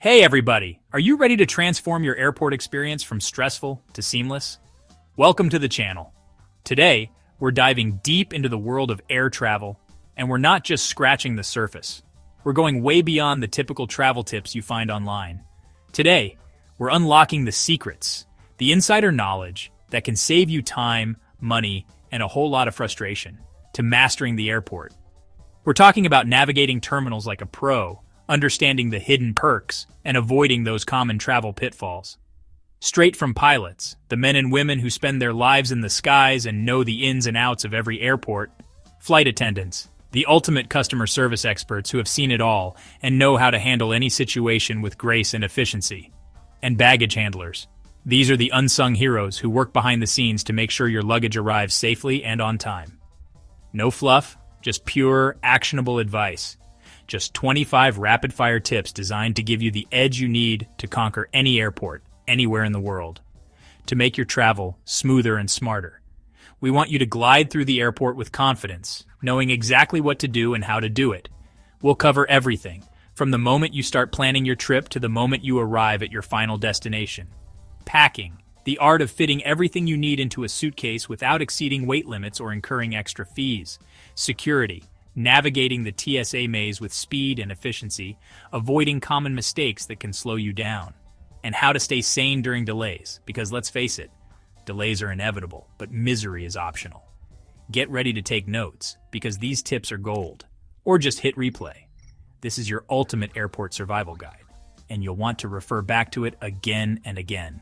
Hey everybody, are you ready to transform your airport experience from stressful to seamless? Welcome to the channel. Today, we're diving deep into the world of air travel, and we're not just scratching the surface. We're going way beyond the typical travel tips you find online. Today, we're unlocking the secrets, the insider knowledge that can save you time, money, and a whole lot of frustration to mastering the airport. We're talking about navigating terminals like a pro, understanding the hidden perks, and avoiding those common travel pitfalls. Straight from pilots, the men and women who spend their lives in the skies and know the ins and outs of every airport, flight attendants, the ultimate customer service experts who have seen it all and know how to handle any situation with grace and efficiency, and baggage handlers. These are the unsung heroes who work behind the scenes to make sure your luggage arrives safely and on time. No fluff, just pure, actionable advice. Just 25 rapid-fire tips designed to give you the edge you need to conquer any airport, anywhere in the world. To make your travel smoother and smarter. We want you to glide through the airport with confidence, knowing exactly what to do and how to do it. We'll cover everything, from the moment you start planning your trip to the moment you arrive at your final destination. Packing, the art of fitting everything you need into a suitcase without exceeding weight limits or incurring extra fees. Security, navigating the TSA maze with speed and efficiency, avoiding common mistakes that can slow you down. And how to stay sane during delays, because let's face it, delays are inevitable, but misery is optional. Get ready to take notes, because these tips are gold. Or just hit replay. This is your ultimate airport survival guide, and you'll want to refer back to it again and again.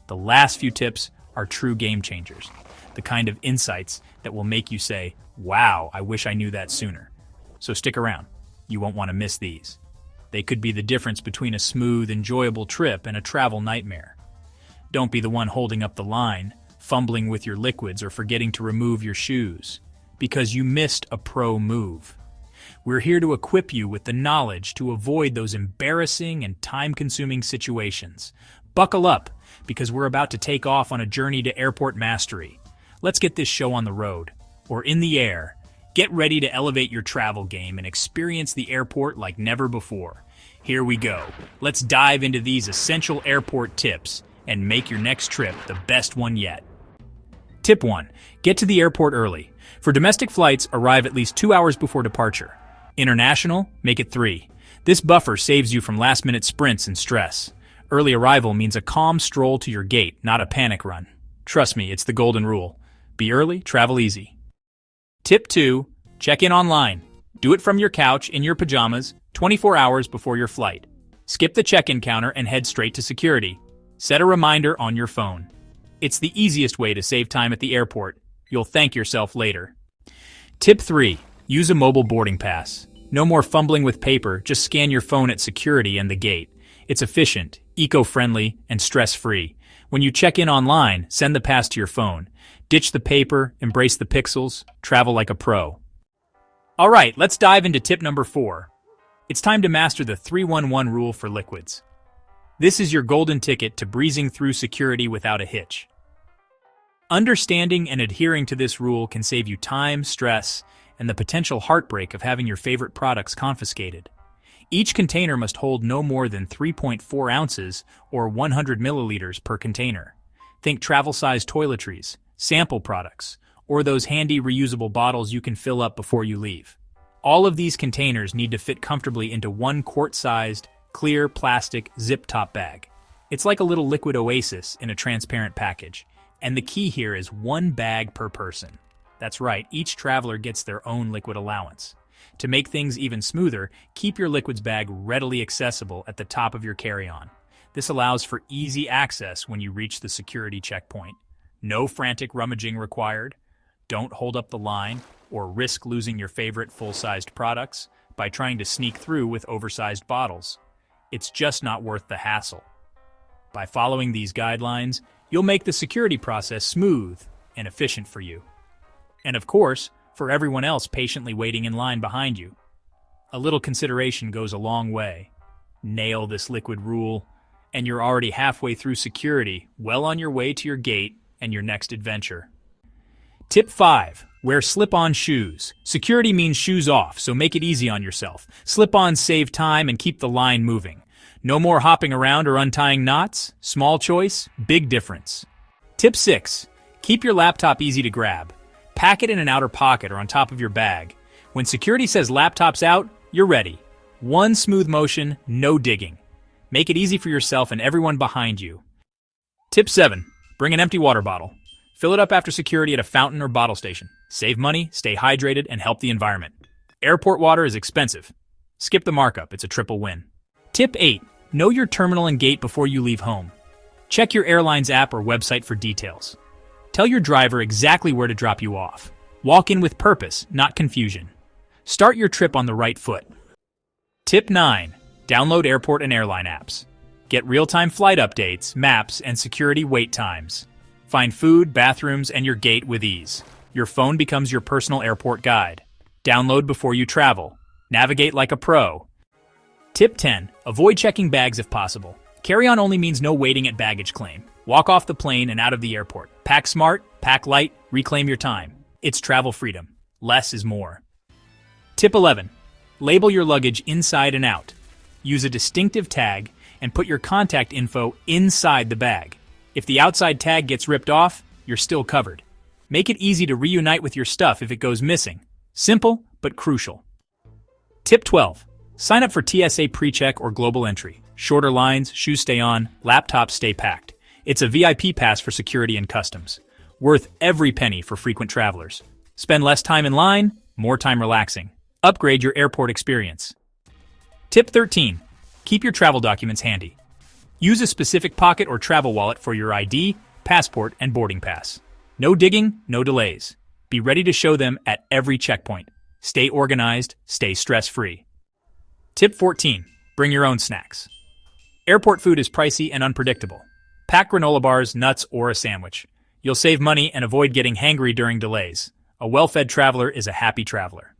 The last few tips are true game changers, the kind of insights that will make you say, wow, I wish I knew that sooner. So stick around. You won't want to miss these. They could be the difference between a smooth, enjoyable trip and a travel nightmare. Don't be the one holding up the line, fumbling with your liquids or forgetting to remove your shoes, because you missed a pro move. We're here to equip you with the knowledge to avoid those embarrassing and time-consuming situations. Buckle up, because we're about to take off on a journey to airport mastery. Let's get this show on the road, or in the air. Get ready to elevate your travel game and experience the airport like never before. Here we go. Let's dive into these essential airport tips and make your next trip the best one yet. Tip 1. Get to the airport early. For domestic flights, arrive at least 2 hours before departure. International, make it 3. This buffer saves you from last-minute sprints and stress. Early arrival means a calm stroll to your gate, not a panic run. Trust me, it's the golden rule. Be early, travel easy. Tip 2. Check in online. Do it from your couch in your pajamas 24 hours before your flight. Skip the check-in counter and head straight to security. Set a reminder on your phone. It's the easiest way to save time at the airport. You'll thank yourself later. Tip 3. Use a mobile boarding pass. No more fumbling with paper, just scan your phone at security and the gate. It's efficient, eco-friendly, and stress-free. When you check in online, send the pass to your phone. Ditch the paper, embrace the pixels, travel like a pro. All right, let's dive into tip number 4. It's time to master the 3-1-1 rule for liquids. This is your golden ticket to breezing through security without a hitch. Understanding and adhering to this rule can save you time, stress, and the potential heartbreak of having your favorite products confiscated. Each container must hold no more than 3.4 ounces or 100 milliliters per container. Think travel-sized toiletries, sample products, or those handy reusable bottles you can fill up before you leave. All of these containers need to fit comfortably into one quart-sized, clear plastic zip-top bag. It's like a little liquid oasis in a transparent package. And the key here is 1 bag per person. That's right, each traveler gets their own liquid allowance. To make things even smoother, keep your liquids bag readily accessible at the top of your carry-on. This allows for easy access when you reach the security checkpoint. No frantic rummaging required. Don't hold up the line or risk losing your favorite full-sized products by trying to sneak through with oversized bottles. It's just not worth the hassle. By following these guidelines, you'll make the security process smooth and efficient for you. And of course, for everyone else patiently waiting in line behind you. A little consideration goes a long way. Nail this liquid rule, and you're already halfway through security, well on your way to your gate and your next adventure. Tip 5. Wear slip-on shoes. Security means shoes off, so make it easy on yourself. Slip-ons save time and keep the line moving. No more hopping around or untying knots. Small choice, big difference. Tip 6. Keep your laptop easy to grab. Pack it in an outer pocket or on top of your bag. When security says laptop's out, you're ready. One smooth motion, no digging. Make it easy for yourself and everyone behind you. Tip 7. Bring an empty water bottle. Fill it up after security at a fountain or bottle station. Save money, stay hydrated, and help the environment. Airport water is expensive. Skip the markup, it's a triple win. Tip 8. Know your terminal and gate before you leave home. Check your airline's app or website for details. Tell your driver exactly where to drop you off. Walk in with purpose, not confusion. Start your trip on the right foot. Tip 9. Download airport and airline apps. Get real-time flight updates, maps, and security wait times. Find food, bathrooms, and your gate with ease. Your phone becomes your personal airport guide. Download before you travel. Navigate like a pro. Tip 10. Avoid checking bags if possible. Carry-on only means no waiting at baggage claim. Walk off the plane and out of the airport. Pack smart, pack light, reclaim your time. It's travel freedom. Less is more. Tip 11. Label your luggage inside and out. Use a distinctive tag and put your contact info inside the bag. If the outside tag gets ripped off, you're still covered. Make it easy to reunite with your stuff if it goes missing. Simple, but crucial. Tip 12. Sign up for TSA PreCheck or Global Entry. Shorter lines, shoes stay on, laptops stay packed. It's a VIP pass for security and customs. Worth every penny for frequent travelers. Spend less time in line, more time relaxing. Upgrade your airport experience. Tip 13. Keep your travel documents handy. Use a specific pocket or travel wallet for your ID, passport, and boarding pass. No digging, no delays. Be ready to show them at every checkpoint. Stay organized, stay stress-free. Tip 14. Bring your own snacks. Airport food is pricey and unpredictable. Pack granola bars, nuts, or a sandwich. You'll save money and avoid getting hangry during delays. A well-fed traveler is a happy traveler.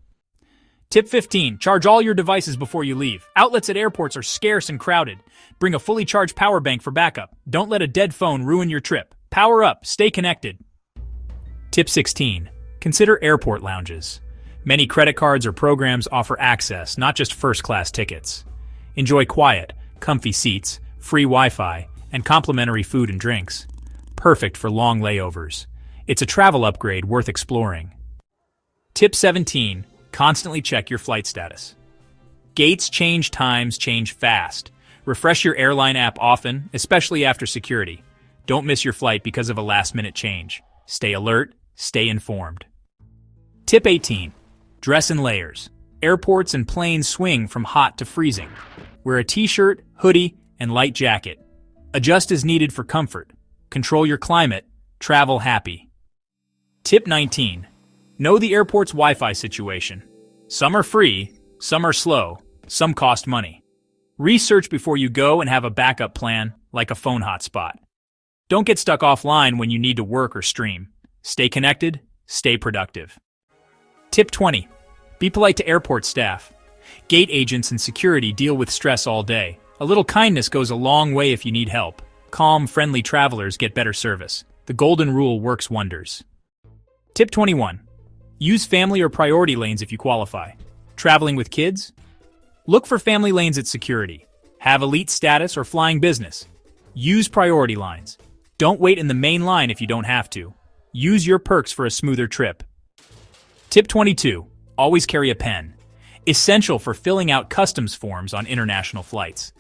Tip 15. Charge all your devices before you leave. Outlets at airports are scarce and crowded. Bring a fully charged power bank for backup. Don't let a dead phone ruin your trip. Power up, stay connected. Tip 16. Consider airport lounges. Many credit cards or programs offer access, not just first-class tickets. Enjoy quiet, comfy seats, free Wi-Fi, and complimentary food and drinks. Perfect for long layovers. It's a travel upgrade worth exploring. Tip 17. Constantly check your flight status. Gates change, times change fast. Refresh your airline app often, especially after security. Don't miss your flight because of a last-minute change. Stay alert, stay informed. Tip 18. Dress in layers. Airports and planes swing from hot to freezing. Wear a t-shirt, hoodie, and light jacket. Adjust as needed for comfort. Control your climate. Travel happy. Tip 19. Know the airport's Wi-Fi situation. Some are free, some are slow, some cost money. Research before you go and have a backup plan, like a phone hotspot. Don't get stuck offline when you need to work or stream. Stay connected, stay productive. Tip 20. Be polite to airport staff. Gate agents and security deal with stress all day. A little kindness goes a long way if you need help. Calm, friendly travelers get better service. The golden rule works wonders. Tip 21. Use family or priority lanes if you qualify. Traveling with kids? Look for family lanes at security. Have elite status or flying business. Use priority lines. Don't wait in the main line if you don't have to. Use your perks for a smoother trip. Tip 22. Always carry a pen. Essential for filling out customs forms on international flights.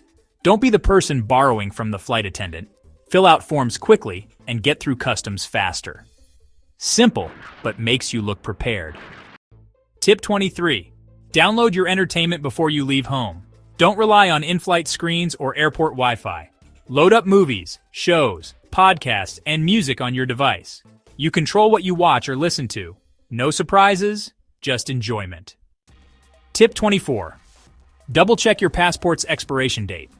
Don't be the person borrowing from the flight attendant. Fill out forms quickly and get through customs faster. Simple, but makes you look prepared. Tip 23. Download your entertainment before you leave home. Don't rely on in-flight screens or airport Wi-Fi. Load up movies, shows, podcasts, and music on your device. You control what you watch or listen to. No surprises, just enjoyment. Tip 24. Double-check your passport's expiration date.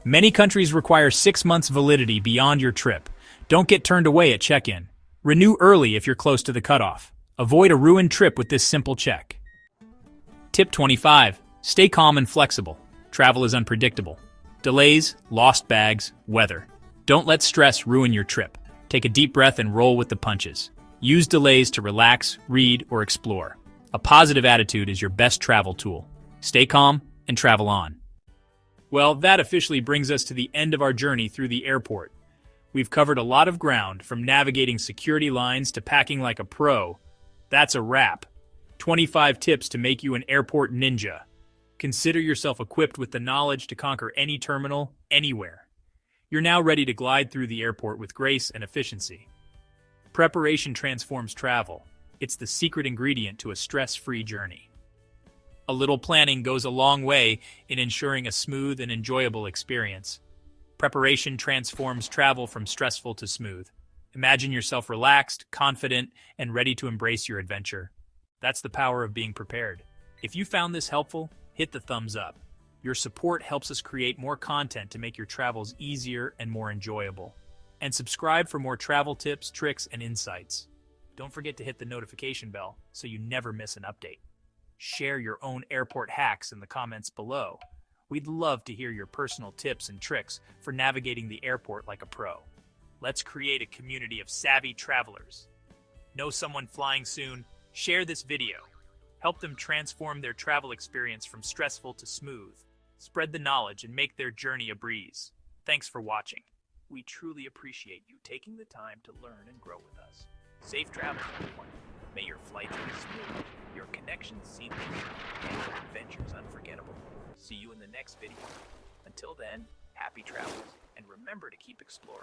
Many countries require 6 months validity beyond your trip. Don't get turned away at check-in. Renew early if you're close to the cutoff. Avoid a ruined trip with this simple check. Tip 25. Stay calm and flexible. Travel is unpredictable. Delays, lost bags, weather. Don't let stress ruin your trip. Take a deep breath and roll with the punches. Use delays to relax, read, or explore. A positive attitude is your best travel tool. Stay calm and travel on. Well, that officially brings us to the end of our journey through the airport. We've covered a lot of ground, from navigating security lines to packing like a pro. That's a wrap. 25 tips to make you an airport ninja. Consider yourself equipped with the knowledge to conquer any terminal, anywhere. You're now ready to glide through the airport with grace and efficiency. Preparation transforms travel. It's the secret ingredient to a stress-free journey. A little planning goes a long way in ensuring a smooth and enjoyable experience. Preparation transforms travel from stressful to smooth. Imagine yourself relaxed, confident, and ready to embrace your adventure. That's the power of being prepared. If you found this helpful, hit the thumbs up. Your support helps us create more content to make your travels easier and more enjoyable. And subscribe for more travel tips, tricks, and insights. Don't forget to hit the notification bell so you never miss an update. Share your own airport hacks in the comments below. We'd love to hear your personal tips and tricks for navigating the airport like a pro. Let's create a community of savvy travelers. Know someone flying soon? Share this video. Help them transform their travel experience from stressful to smooth. Spread the knowledge and make their journey a breeze. Thanks for watching. We truly appreciate you taking the time to learn and grow with us. Safe travels, everyone. May your flights be smooth, your connections seamless, and your adventures unforgettable. See you in the next video. Until then, happy travels, and remember to keep exploring.